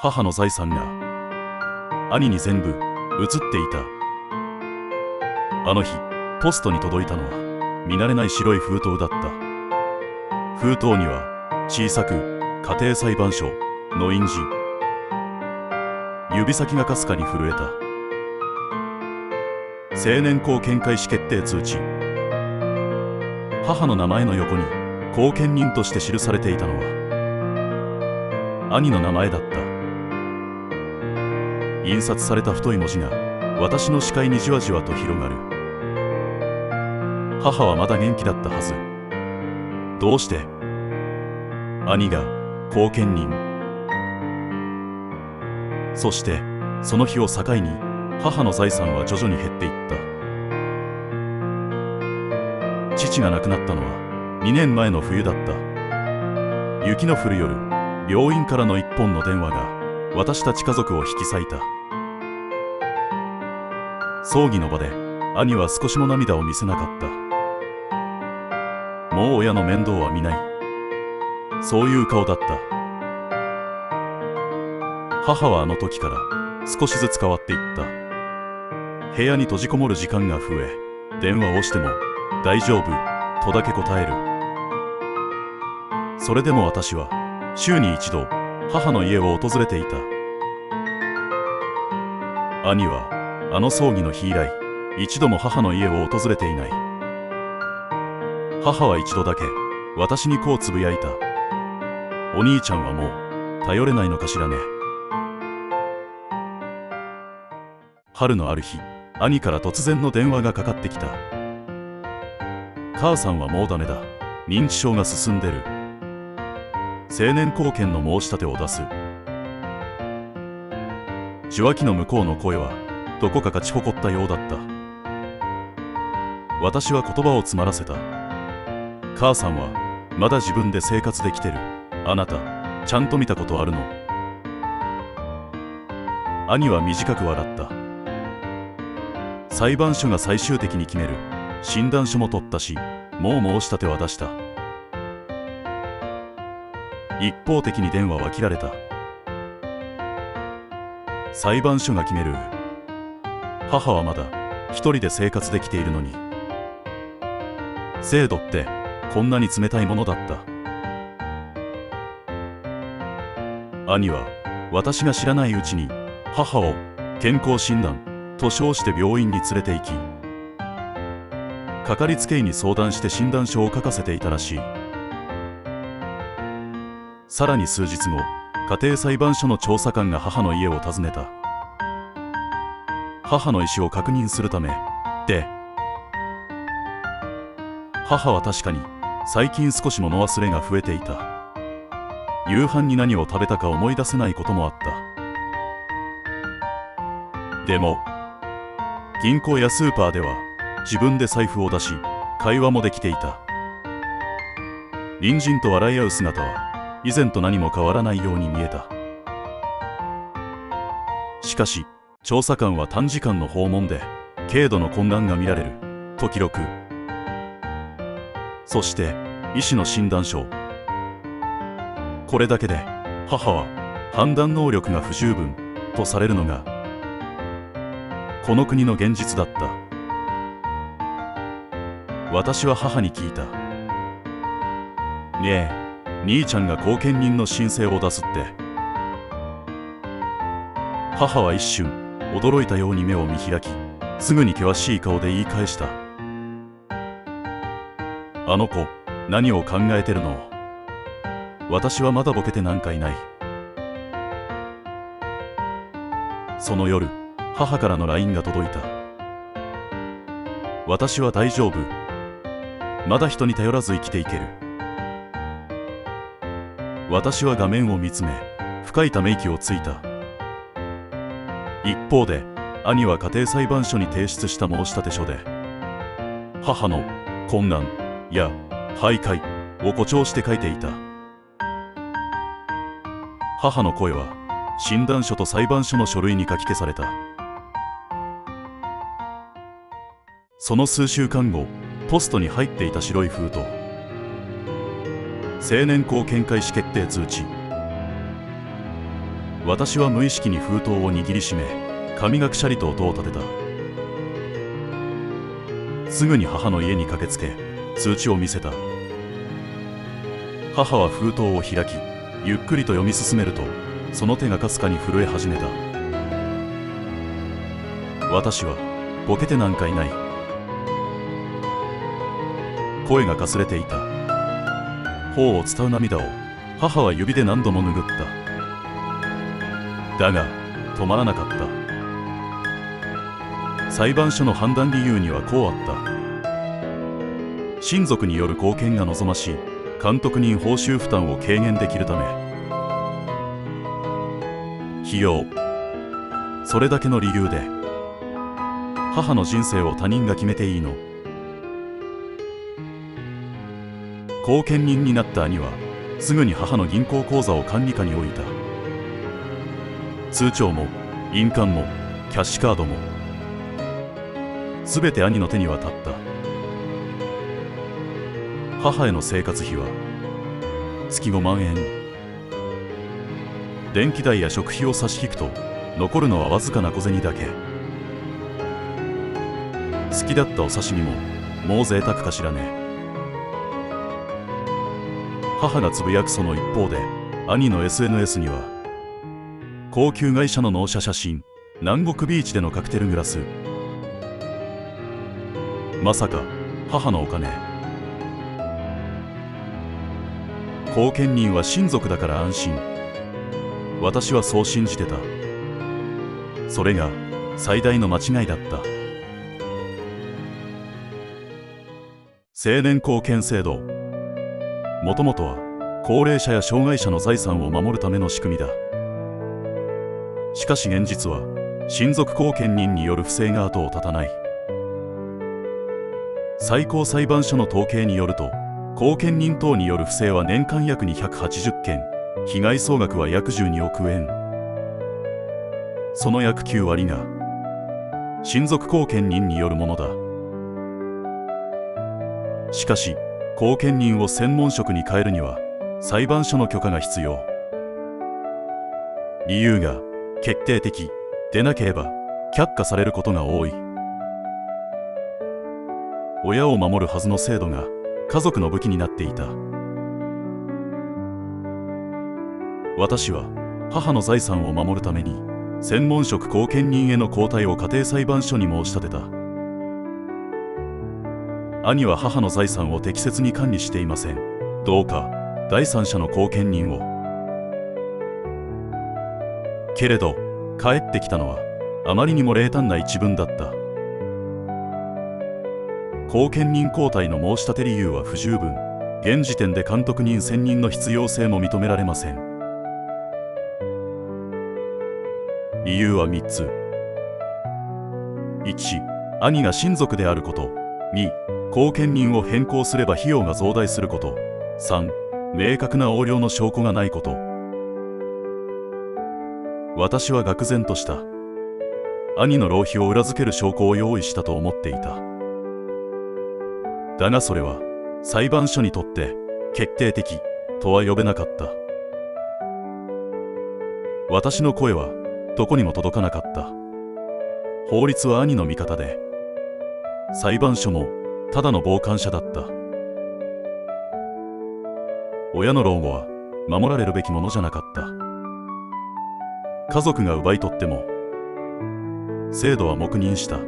母の財産が兄に全部移っていた。あの日ポストに届いたのは見慣れない白い封筒だった。封筒には小さく家庭裁判所の印字。指先がかすかに震えた。青年後見開始決定通知。母の名前の横に後見人として記されていたのは兄の名前だった。印刷された太い文字が私の視界にじわじわと広がる。母はまだ元気だったはず。どうして兄が後見人。そしてその日を境に母の財産は徐々に減っていった。父が亡くなったのは2年前の冬だった。雪の降る夜、病院からの一本の電話が私たち家族を引き裂いた。葬儀の場で兄は少しも涙を見せなかった。もう親の面倒は見ない、そういう顔だった。母はあの時から少しずつ変わっていった。部屋に閉じこもる時間が増え、電話をしても大丈夫とだけ答える。それでも私は週に一度母の家を訪れていた。兄はあの葬儀の日以来一度も母の家を訪れていない。母は一度だけ私にこうつぶやいた。お兄ちゃんはもう頼れないのかしらね。春のある日、兄から突然の電話がかかってきた。母さんはもうダメだ、認知症が進んでる。青年後見の申し立てを出す。受話器の向こうの声はどこか勝ち誇ったようだった。私は言葉を詰まらせた。母さんはまだ自分で生活できてる。あなたちゃんと見たことあるの？兄は短く笑った。裁判所が最終的に決める。診断書も取ったし、もう申し立ては出した。一方的に電話は切られた。裁判所が決める。母はまだ一人で生活できているのに。制度ってこんなに冷たいものだった。兄は私が知らないうちに母を健康診断と称して病院に連れて行き、かかりつけ医に相談して診断書を書かせていたらしい。さらに数日後、家庭裁判所の調査官が母の家を訪ねた。母の意思を確認するためで、母は確かに最近少し物忘れが増えていた。夕飯に何を食べたか思い出せないこともあった。でも銀行やスーパーでは自分で財布を出し、会話もできていた。隣人と笑い合う姿は以前と何も変わらないように見えた。しかし調査官は短時間の訪問で軽度の混乱が見られると記録。そして医師の診断書。これだけで母は判断能力が不十分とされるのがこの国の現実だった。私は母に聞いた。ねえ、兄ちゃんが後見人の申請を出すって。母は一瞬驚いたように目を見開き、すぐに険しい顔で言い返した。あの子、何を考えてるの？私はまだボケてなんかいない。その夜、母からの LINE が届いた。私は大丈夫。まだ人に頼らず生きていける。私は画面を見つめ、深いため息をついた。一方で、兄は家庭裁判所に提出した申し立て書で、母の困難や徘徊を誇張して書いていた。母の声は診断書と裁判所の書類に書き消された。その数週間後、ポストに入っていた白い封筒。青年後見開始決定通知。私は無意識に封筒を握りしめ、髪がくしゃりと音を立てた。すぐに母の家に駆けつけ、通知を見せた。母は封筒を開き、ゆっくりと読み進めると、その手がかすかに震え始めた。私はボケてなんかいない。声がかすれていた。頬を伝う涙を母は指で何度も拭った。だが止まらなかった。裁判所の判断理由にはこうあった。親族による貢献が望ましい。監督人報酬負担を軽減できるため。費用。それだけの理由で母の人生を他人が決めていいの？後見人になった兄はすぐに母の銀行口座を管理下に置いた。通帳も印鑑もキャッシュカードもすべて兄の手に渡った。母への生活費は月5万円。電気代や食費を差し引くと残るのはわずかな小銭だけ。好きだったお刺身ももう贅沢かしらね。母がつぶやくその一方で、兄の SNS には高級外車の納車写真、南国ビーチでのカクテルグラス。まさか母のお金。後見人は親族だから安心。私はそう信じてた。それが最大の間違いだった。青年後見制度。もともとは高齢者や障害者の財産を守るための仕組みだ。しかし現実は親族後見人による不正が後を絶たない。最高裁判所の統計によると、後見人等による不正は年間約280件、被害総額は約12億円。その約9割が親族後見人によるものだ。しかし後見人を専門職に変えるには裁判所の許可が必要。理由が決定的でなければ却下されることが多い。親を守るはずの制度が家族の武器になっていた。私は母の財産を守るために専門職後見人への交代を家庭裁判所に申し立てた。兄は母の財産を適切に管理していません。どうか第三者の後見人を。けれど返ってきたのはあまりにも冷淡な一文だった。後見人交代の申し立て理由は不十分。現時点で監督人選任の必要性も認められません。理由は3つ。1、兄が親族であること。2、後見人を変更すれば費用が増大すること。3、明確な横領の証拠がないこと。私は愕然とした。兄の浪費を裏付ける証拠を用意したと思っていた。だがそれは裁判所にとって決定的とは呼べなかった。私の声はどこにも届かなかった。法律は兄の味方で、裁判所もただの傍観者だった。親の老後は守られるべきものじゃなかった。家族が奪い取っても制度は黙認した。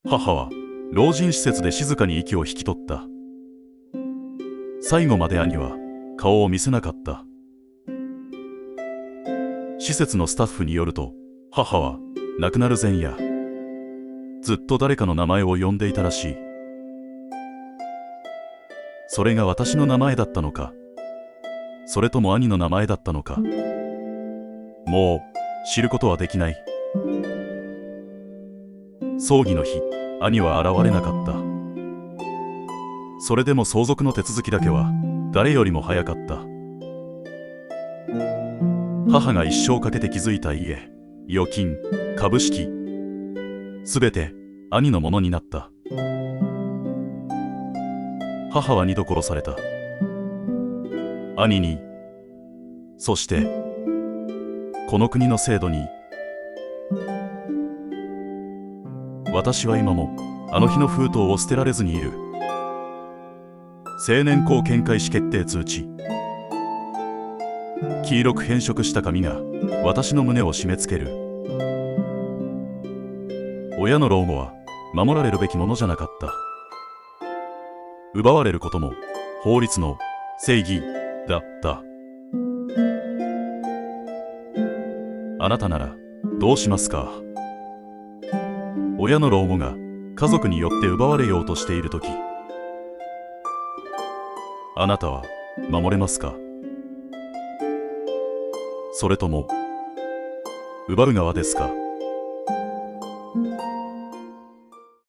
母は老人施設で静かに息を引き取った。最後まで兄は顔を見せなかった。施設のスタッフによると、母は亡くなる前夜ずっと誰かの名前を呼んでいたらしい。それが私の名前だったのか、それとも兄の名前だったのか、もう知ることはできない。葬儀の日、兄は現れなかった。それでも相続の手続きだけは誰よりも早かった。母が一生かけて築いた家、預金、株式、すべて兄のものになった。母は2度殺された。兄にそしてこの国の制度に私は今もあの日の封筒を捨てられずにいる。青年校見解士決定通知。黄色く変色した紙が私の胸を締め付ける。親の老後は守られるべきものじゃなかった。奪われることも法律の正義だった。あなたならどうしますか？親の老後が家族によって奪われようとしているとき、あなたは守れますか？それとも奪う側ですか？